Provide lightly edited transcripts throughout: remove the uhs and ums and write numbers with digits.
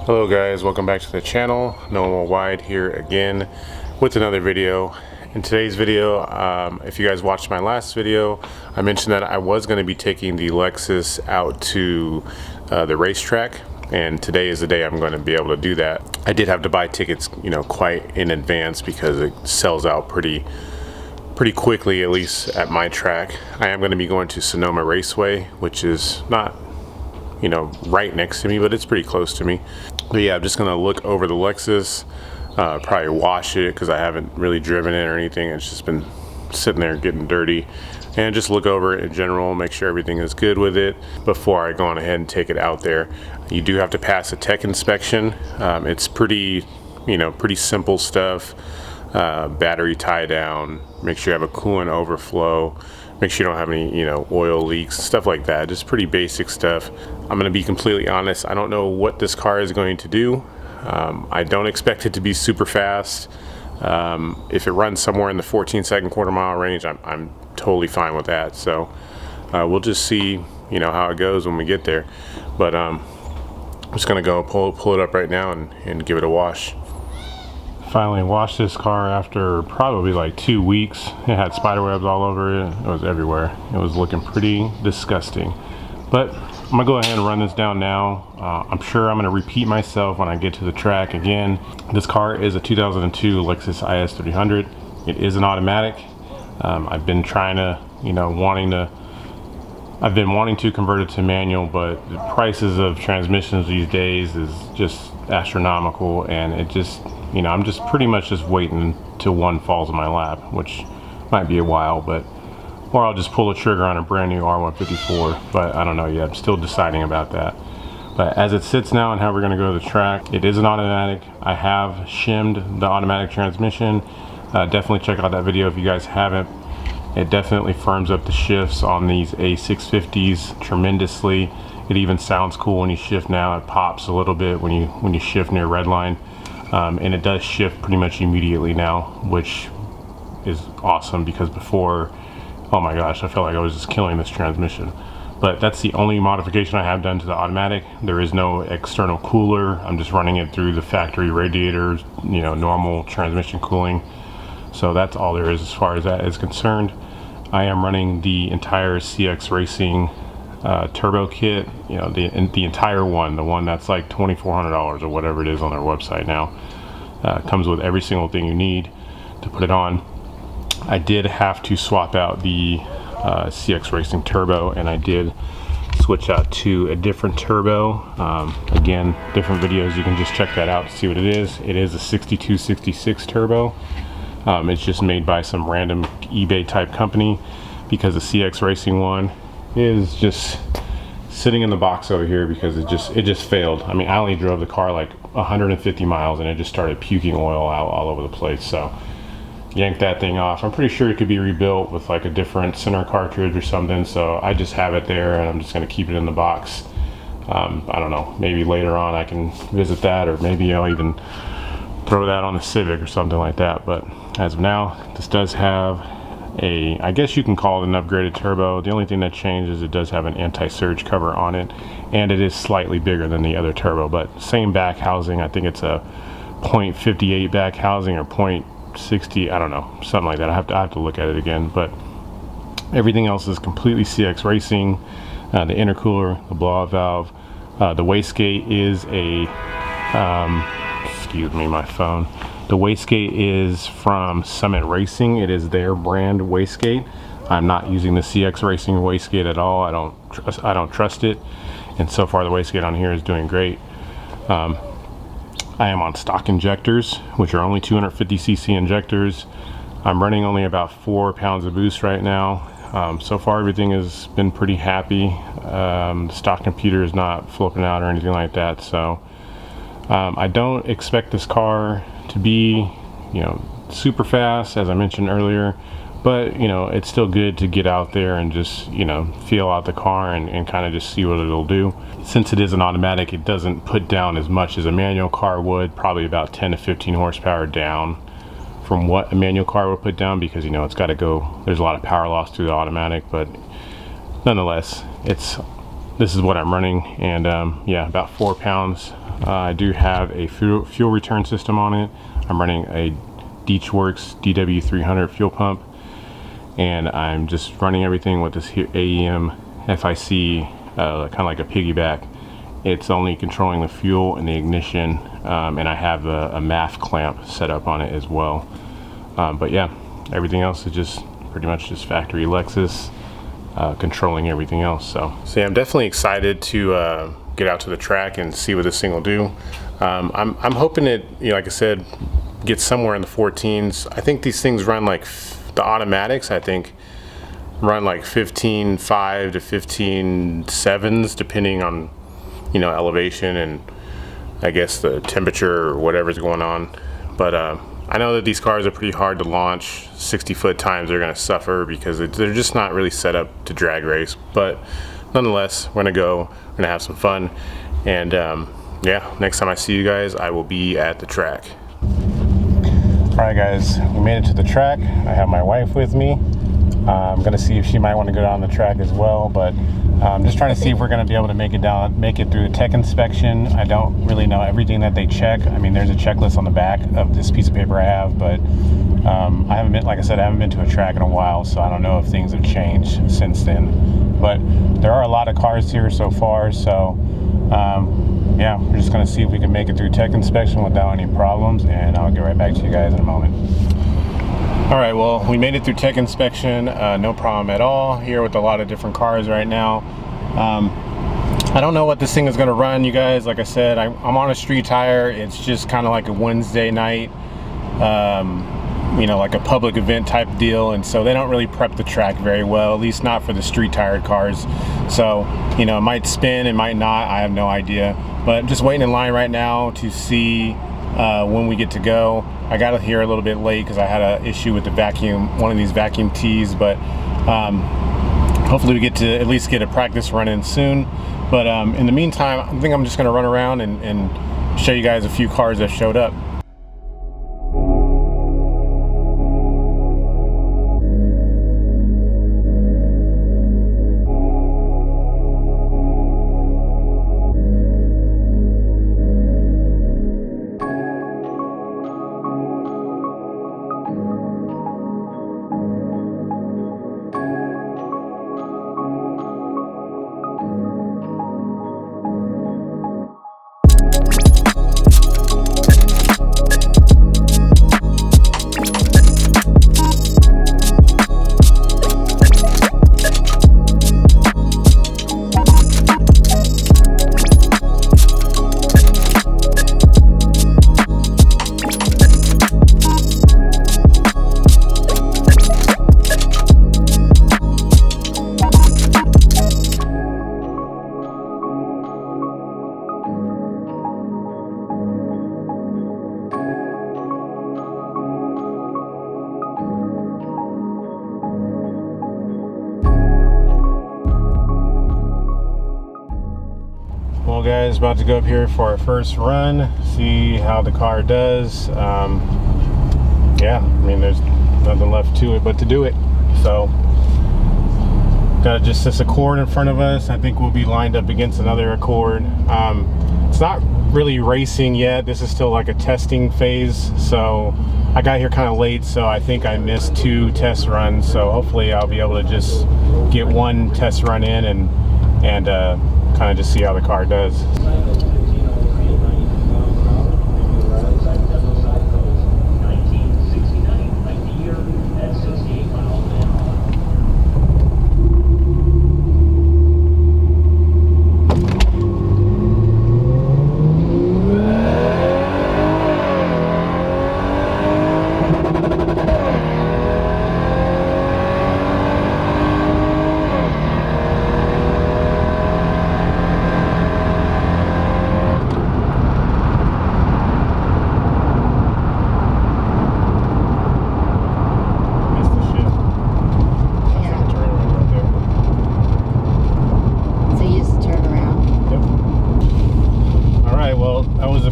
Hello guys, welcome back to the channel. Noah Wide here again with another video. In today's video, if you guys watched my last video, I mentioned that I was going to be taking the Lexus out to the racetrack, and today is the day I'm going to be able to do that. I did have to buy tickets, quite in advance because it sells out pretty quickly, at least at my track. I am going to be going to Sonoma Raceway, which is not right next to me, but it's pretty close to me. But yeah, I'm just gonna look over the Lexus, probably wash it because I haven't really driven it or anything. It's just been sitting there getting dirty, and just look over it in general, make sure everything is good with it before I go on ahead and take it out there. You do have to pass a tech inspection. It's pretty simple stuff. Battery tie down, make sure you have a coolant overflow, make sure you don't have any oil leaks, stuff like that. Just pretty basic stuff. I'm going to be completely honest, I don't know what this car is going to do. I don't expect it to be super fast. If it runs somewhere in the 14-second quarter-mile range, I'm totally fine with that. So we'll just see how it goes when we get there. But I'm just going to go pull it up right now and give it a wash. Finally washed this car after probably like 2 weeks. It had spiderwebs all over it. It was everywhere. It was looking pretty disgusting. But I'm gonna go ahead and run this down now. I'm sure I'm gonna repeat myself when I get to the track again. This car is a 2002 Lexus IS300. It is an automatic. I've been trying to, I've been wanting to convert it to manual, but the prices of transmissions these days is just astronomical, and it just, I'm just pretty much just waiting till one falls in my lap, which might be a while, or I'll just pull the trigger on a brand new R154, but I don't know yet. I'm still deciding about that. But as it sits now and how we're gonna go to the track, it is an automatic. I have shimmed the automatic transmission. Definitely check out that video if you guys haven't. It definitely firms up the shifts on these A650s tremendously. It even sounds cool when you shift now. It pops a little bit when you shift near red line. And it does shift pretty much immediately now, which is awesome, because before, oh my gosh, I felt like I was just killing this transmission. But that's the only modification I have done to the automatic. There is no external cooler. I'm just running it through the factory radiators, normal transmission cooling. So that's all there is as far as that is concerned. I am running the entire cxracing turbo kit, the entire one, the one that's like $2,400 or whatever it is on their website now. Comes with every single thing you need to put it on. I did have to swap out the cxracing turbo, and I did switch out to a different turbo. Again, different videos, you can just check that out to see what it is. It is a 6266 turbo. It's just made by some random eBay type company, because the cxracing one is just sitting in the box over here because it just failed. I mean, I only drove the car like 150 miles and it just started puking oil out all over the place. So yanked that thing off. I'm pretty sure it could be rebuilt with like a different center cartridge or something. So I just have it there, and I'm just going to keep it in the box. I don't know, maybe later on I can visit that, or maybe I'll even throw that on the Civic or something like that. But as of now, this does have I guess you can call it an upgraded turbo. The only thing that changed is it does have an anti-surge cover on it, and it is slightly bigger than the other turbo, but same back housing. I think it's a .58 back housing or .60, I don't know, something like that. I have to look at it again, but everything else is completely cxracing. The intercooler, the blowout valve, the wastegate is a excuse me, my phone. The wastegate is from Summit Racing. It is their brand wastegate. I'm not using the cxracing wastegate at all. I don't trust it, and so far the wastegate on here is doing great. I am on stock injectors, which are only 250cc injectors. I'm running only about 4 pounds of boost right now. So far everything has been pretty happy. The stock computer is not flipping out or anything like that. So I don't expect this car to be super fast, as I mentioned earlier, but it's still good to get out there and just feel out the car and kind of just see what it'll do. Since it is an automatic, it doesn't put down as much as a manual car would, probably about 10 to 15 horsepower down from what a manual car would put down, because it's got to go, there's a lot of power loss through the automatic. But nonetheless, it's this is what I'm running, and yeah, about 4 pounds. I do have a fuel return system on it. I'm running a Deechworks DW300 fuel pump, and I'm just running everything with this here AEM FIC, kind of like a piggyback. It's only controlling the fuel and the ignition, and I have a MAF clamp set up on it as well. But yeah, everything else is just pretty much just factory Lexus, controlling everything else. So yeah, I'm definitely excited to get out to the track and see what this thing will do. I'm hoping it, you know, like I said, gets somewhere in the 14s. I think these things run like the automatics, I think run like 15.5 to 15.7s depending on, you know, elevation and I guess the temperature or whatever's going on. But I know that these cars are pretty hard to launch. 60-foot times are going to suffer because they're just not really set up to drag race. But nonetheless, we're going to go, we're going to have some fun. And yeah, next time I see you guys, I will be at the track. All right, guys, we made it to the track. I have my wife with me. I'm gonna see if she might want to go down the track as well, but I'm just trying to see if we're gonna be able to make it through the tech inspection. I don't really know everything that they check. I mean, there's a checklist on the back of this piece of paper I have, but I haven't been, like I said, I haven't been to a track in a while, so I don't know if things have changed since then. But there are a lot of cars here so far, so yeah, we're just gonna see if we can make it through tech inspection without any problems, and I'll get right back to you guys in a moment. All right, well, we made it through tech inspection, no problem at all here with a lot of different cars right now. I don't know what this thing is gonna run, you guys. Like I said, I'm on a street tire. It's just kind of like a Wednesday night, you know, like a public event type deal, and so they don't really prep the track very well, at least not for the street tired cars. So, you know, it might spin, it might not, I have no idea. But I'm just waiting in line right now to see when we get to go. I got here a little bit late because I had an issue with the vacuum, one of these vacuum tees, but hopefully we get to at least get a practice run in soon. But in the meantime, I think I'm just gonna run around and show you guys a few cars that showed up. Well, guys, about to go up here for our first run, see how the car does. Yeah, I mean, there's nothing left to it but to do it. So got just this Accord in front of us. I think we'll be lined up against another Accord. It's not really racing yet. This is still like a testing phase, so I got here kind of late, so I think I missed 2 test runs. So hopefully I'll be able to just get 1 test run in and kind of just see how the car does.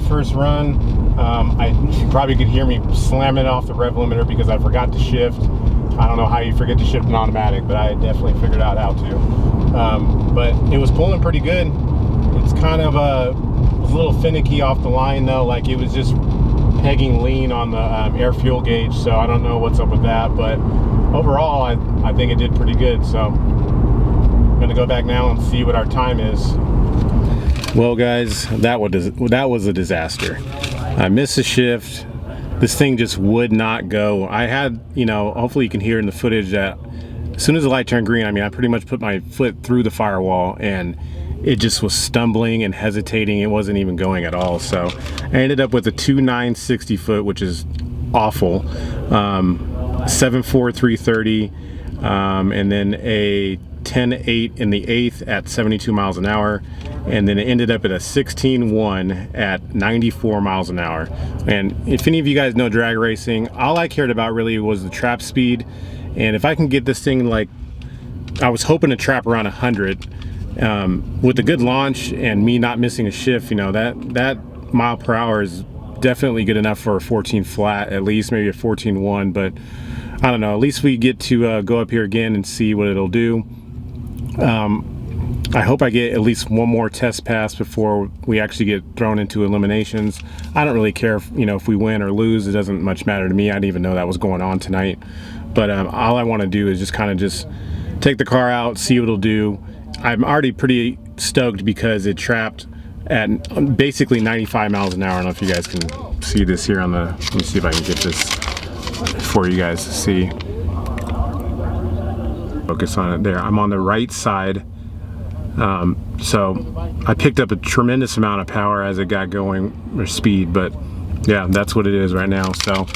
First run, you probably could hear me slamming off the rev limiter because I forgot to shift. I don't know how you forget to shift in automatic, but I definitely figured out how to. But it was pulling pretty good. It's kind of was a little finicky off the line though, like it was just pegging lean on the air fuel gauge, so I don't know what's up with that, but overall I think it did pretty good. So I'm gonna go back now and see what our time is. Well guys, that was a disaster. I missed a shift. This thing just would not go. I had, you know, hopefully you can hear in the footage that as soon as the light turned green, I mean, I pretty much put my foot through the firewall and it just was stumbling and hesitating. It wasn't even going at all. So I ended up with a 2.960 foot, which is awful. 7.4 330, and then a 10.8 in the 8th at 72 miles an hour. And then it ended up at a 16.1 at 94 miles an hour. And if any of you guys know drag racing, all I cared about really was the trap speed. And if I can get this thing, like, I was hoping to trap around 100 with a good launch and me not missing a shift, you know, that mile per hour is definitely good enough for a 14 flat, at least maybe a 14.1, but I don't know, at least we get to go up here again and see what it'll do. I hope I get at least one more test pass before we actually get thrown into eliminations. I don't really care if, you know, if we win or lose. It doesn't much matter to me. I didn't even know that was going on tonight. But all I want to do is just kind of just take the car out, see what it'll do. I'm already pretty stoked because it trapped at basically 95 miles an hour. I don't know if you guys can see this here on the, let me see if I can get this for you guys to see. Focus on it there. I'm on the right side. So I picked up a tremendous amount of power as it got going, or speed, but yeah, that's what it is right now. So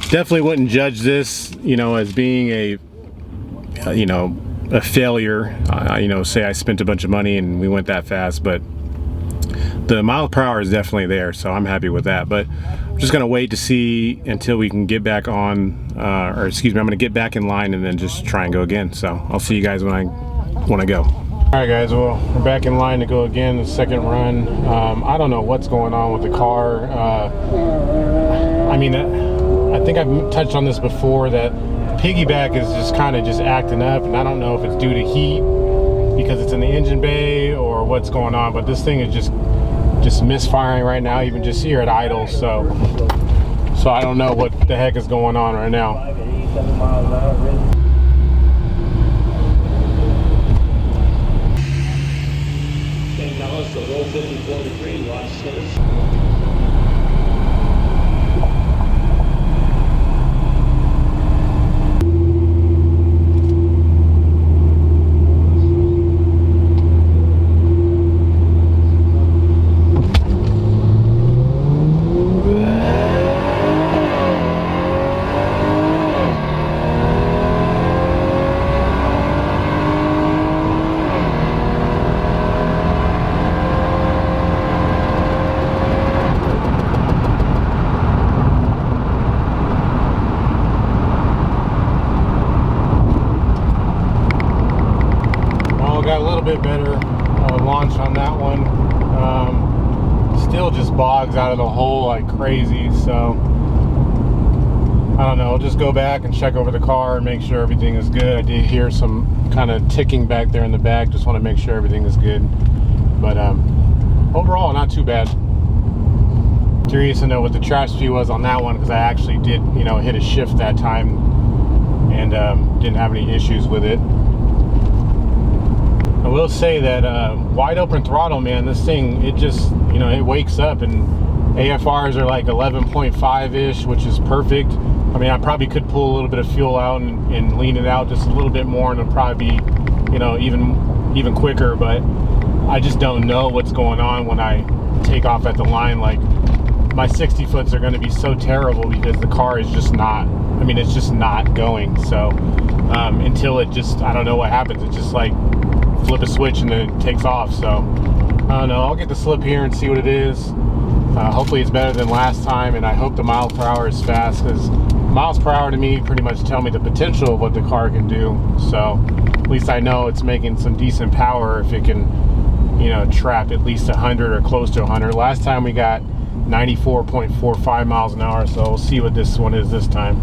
definitely wouldn't judge this, you know, as being a, you know, a failure. You know, say I spent a bunch of money and we went that fast, but the mile per hour is definitely there, so I'm happy with that. But I'm just gonna wait to see until we can get back on, or excuse me, I'm gonna get back in line and then just try and go again. So I'll see you guys when I want to go. All right guys, well, we're back in line to go again, the second run. I don't know what's going on with the car. I mean, I think I've touched on this before, that piggyback is just kind of just acting up, and I don't know if it's due to heat because it's in the engine bay or what's going on, but this thing is just misfiring right now, even just here at idle. So I don't know what the heck is going on right now. The low 54 degree, watch this. Got a little bit better launch on that one. Still just bogs out of the hole like crazy, so I don't know, I'll just go back and check over the car and make sure everything is good. I did hear some kind of ticking back there in the back, just want to make sure everything is good. But overall, not too bad. Curious to know what the trap speed was on that one, because I actually did, you know, hit a shift that time and didn't have any issues with it. I will say that wide open throttle, man, this thing, it just, you know, it wakes up, and AFRs are like 11.5-ish, which is perfect. I mean, I probably could pull a little bit of fuel out and lean it out just a little bit more, and it'll probably be, you know, even quicker, but I just don't know what's going on when I take off at the line. Like, my 60 foots are going to be so terrible because the car is just not, I mean, it's just not going. So until it just, I don't know what happens. It's just like flip a switch and then it takes off. So I don't know, I'll get the slip here and see what it is. Hopefully it's better than last time, and I hope the miles per hour is fast, because miles per hour to me pretty much tell me the potential of what the car can do. So at least I know it's making some decent power if it can, you know, trap at least 100 or close to 100. Last time we got 94.45 miles an hour, so we'll see what this one is this time.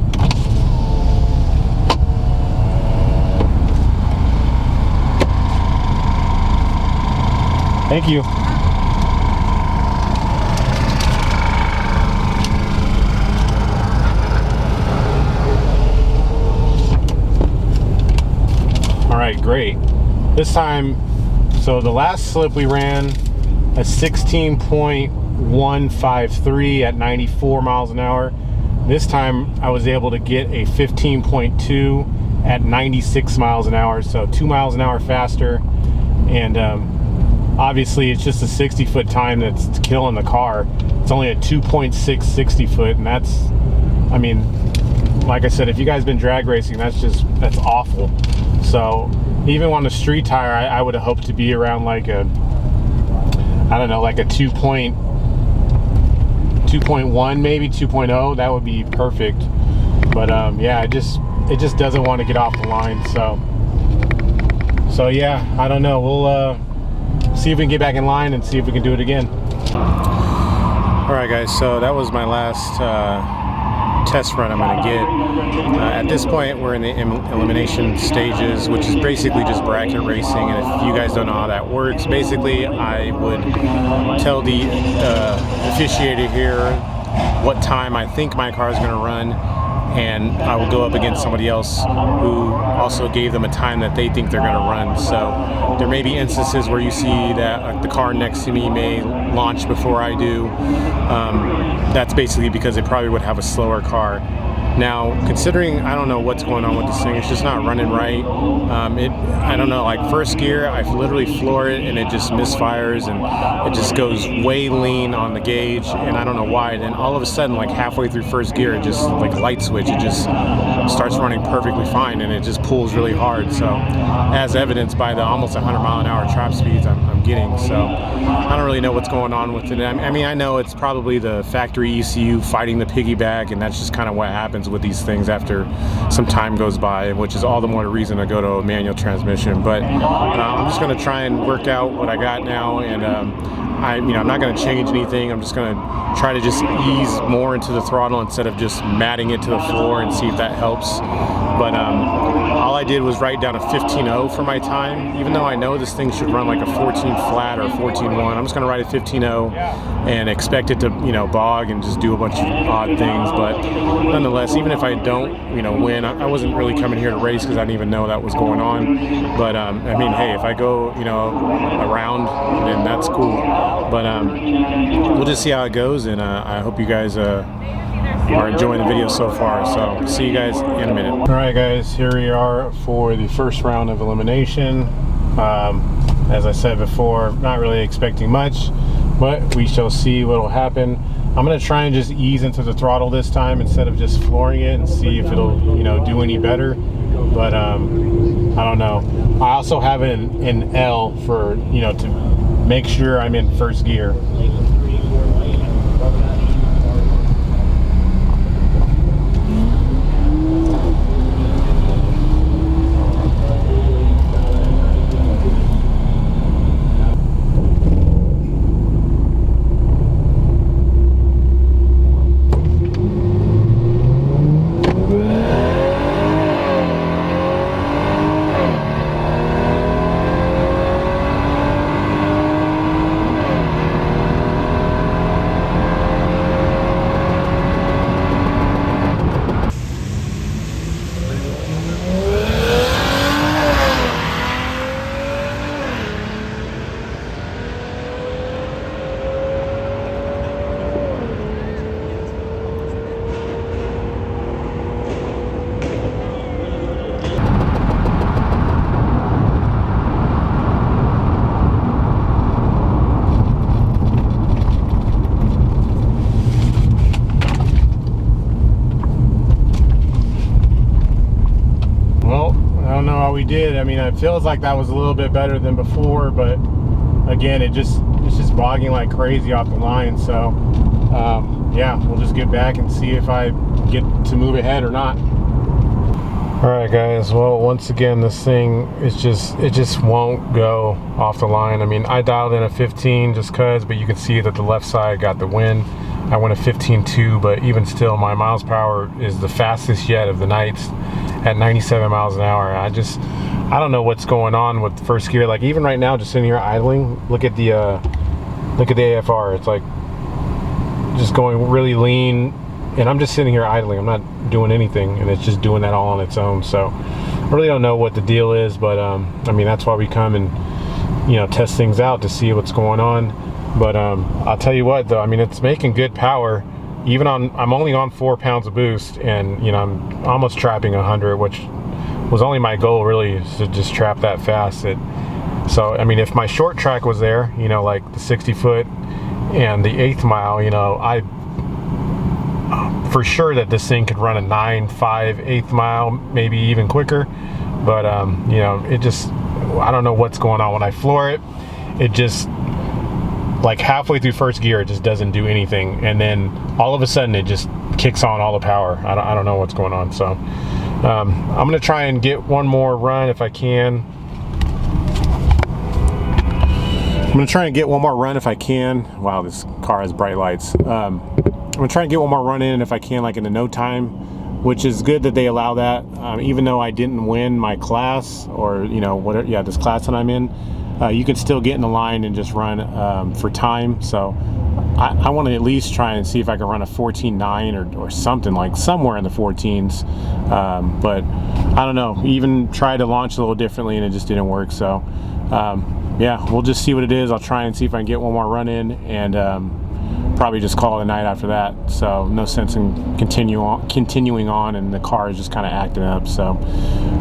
Thank you. All right, great. This time, so the last slip we ran a 16.153 at 94 miles an hour. This time I was able to get a 15.2 at 96 miles an hour, so 2 miles an hour faster. And obviously it's just a 60-foot time that's killing the car. It's only a 2.6 60-foot, and that's, I mean, like I said, if you guys been drag racing, that's awful. So even on the street tire, I would have hoped to be around like a, I don't know, like a 2.1 maybe 2.0. That would be perfect. But yeah, it just doesn't want to get off the line. So yeah, I don't know. We'll see if we can get back in line and see if we can do it again. All right, guys. So that was my last test run I'm going to get. At this point, we're in the elimination stages, which is basically just bracket racing. And if you guys don't know how that works, basically I would tell the officiator here what time I think my car is going to run, and I will go up against somebody else who also gave them a time that they think they're going to run. So there may be instances where you see that the car next to me may launch before I do. That's basically because they probably would have a slower car. Now, considering I don't know what's going on with this thing, it's just not running right. I don't know, like first gear, I literally floor it and it just misfires and it just goes way lean on the gauge, and I don't know why. Then all of a sudden, like halfway through first gear, it just, like a light switch, it just starts running perfectly fine and it just pulls really hard. So, as evidenced by the almost 100 mile an hour trap speeds I'm getting. So, I don't really know what's going on with it. I mean, I know it's probably the factory ECU fighting the piggyback, and that's just kind of what happens with these things after some time goes by, which is all the more reason to go to a manual transmission. But I'm just going to try and work out what I got now, and I'm not going to change anything. I'm just going to try to just ease more into the throttle instead of just matting it to the floor and see if that helps. But all I did was write down a 15.0 for my time, even though I know this thing should run like a 14 flat or 14.1. I'm just going to write a 15.0 and expect it to, bog and just do a bunch of odd things. But nonetheless, even if I don't, win, I wasn't really coming here to race because I didn't even know that was going on. But I mean, hey, if I go, around, then that's cool. But we'll just see how it goes, and I hope you guys are enjoying the video so far. So see you guys in a minute. All right, guys, here we are for the first round of elimination. As I said before, not really expecting much, but we shall see what will happen. I'm gonna try and just ease into the throttle this time instead of just flooring it, and see if it'll do any better. But I don't know. I also have it in L for to make sure I'm in first gear. We did. I mean, it feels like that was a little bit better than before, but again, it's just bogging like crazy off the line. So yeah, we'll just get back and see if I get to move ahead or not. All right, guys, well, once again, this thing it just won't go off the line. I mean, I dialed in a 15 just cause, but you can see that the left side got the win. I went a 15.2, but even still, my miles per hour is the fastest yet of the nights. at 97 miles an hour. I don't know what's going on with first gear. Like even right now, just sitting here idling, look at the AFR. It's like just going really lean, and I'm just sitting here idling. I'm not doing anything, and it's just doing that all on its own. So I really don't know what the deal is, but I mean, that's why we come and, you know, test things out to see what's going on. But I'll tell you what though, I mean, it's making good power. Even on, I'm only on 4 pounds of boost, and you know, I'm almost trapping 100, which was only my goal really, is to just trap that fast. So I mean, if my short track was there, you know, like the 60 foot and the 8th mile, you know, I for sure that this thing could run a 9.5 8th mile, maybe even quicker. But you know, it just, I don't know what's going on when I floor it. It just, like halfway through first gear, it just doesn't do anything, and then all of a sudden it just kicks on all the power. I don't know what's going on. So I'm gonna try and get one more run if I can. I'm gonna try and get one more run if I can. Wow, this car has bright lights. I'm gonna try and get one more run in if I can, like in the no time, which is good that they allow that. Even though I didn't win my class, or you know, whatever, yeah, this class that I'm in, you can still get in the line and just run for time. So I want to at least try and see if I can run a 14.9 or something, like somewhere in the 14s. But I don't know, even tried to launch a little differently and it just didn't work. So yeah, we'll just see what it is. I'll try and see if I can get one more run in, and probably just call it a night after that. So no sense in continuing on, and the car is just kind of acting up. So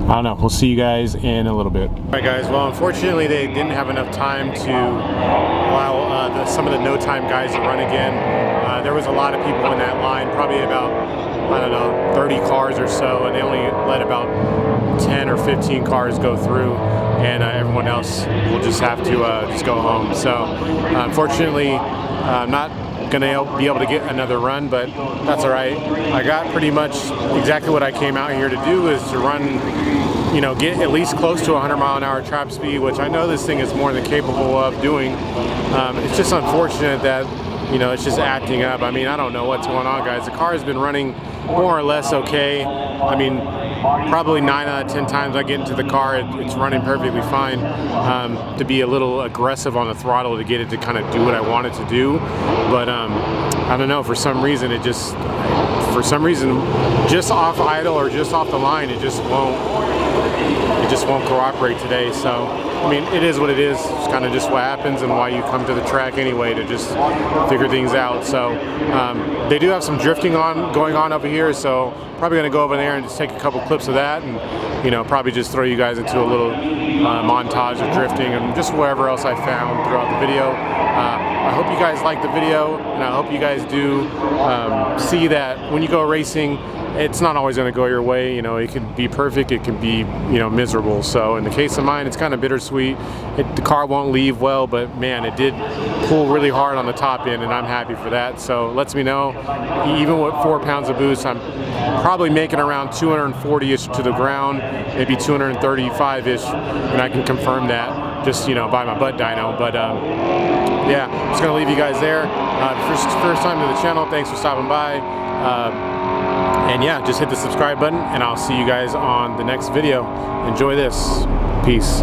I don't know, we'll see you guys in a little bit. All right guys, well unfortunately they didn't have enough time to allow some of the no time guys to run again. There was a lot of people in that line, probably about, I don't know, 30 cars or so, and they only let about 10 or 15 cars go through, and everyone else will just have to just go home. So unfortunately, I'm not gonna be able to get another run, but that's all right. I got pretty much exactly what I came out here to do, is to run, you know, get at least close to 100 mile an hour trap speed, which I know this thing is more than capable of doing. It's just unfortunate that, you know, it's just acting up. I mean, I don't know what's going on, guys. The car has been running more or less okay. I mean, probably 9 out of 10 times I get into the car, it's running perfectly fine. To be a little aggressive on the throttle to get it to kind of do what I want it to do. But I don't know, for some reason it just, just off idle or just off the line, it just won't cooperate today. So I mean, it is what it is. It's kind of just what happens, and why you come to the track anyway, to just figure things out. So they do have some drifting going on over here, so probably going to go over there and just take a couple clips of that, and you know, probably just throw you guys into a little montage of drifting and just wherever else I found throughout the video. I hope you guys like the video, and I hope you guys do see that when you go racing, it's not always going to go your way. You know, it can be perfect, it can be, you know, miserable. So in the case of mine, it's kind of bittersweet. The car won't leave well, but man, it did pull really hard on the top end, and I'm happy for that. So lets me know, even with 4 pounds of boost, I'm probably making around 240-ish to the ground, maybe 235-ish, and I can confirm that just, you know, by my butt dyno. But yeah, just gonna leave you guys there. First time to the channel, thanks for stopping by. And yeah, just hit the subscribe button, and I'll see you guys on the next video. Enjoy this. Peace.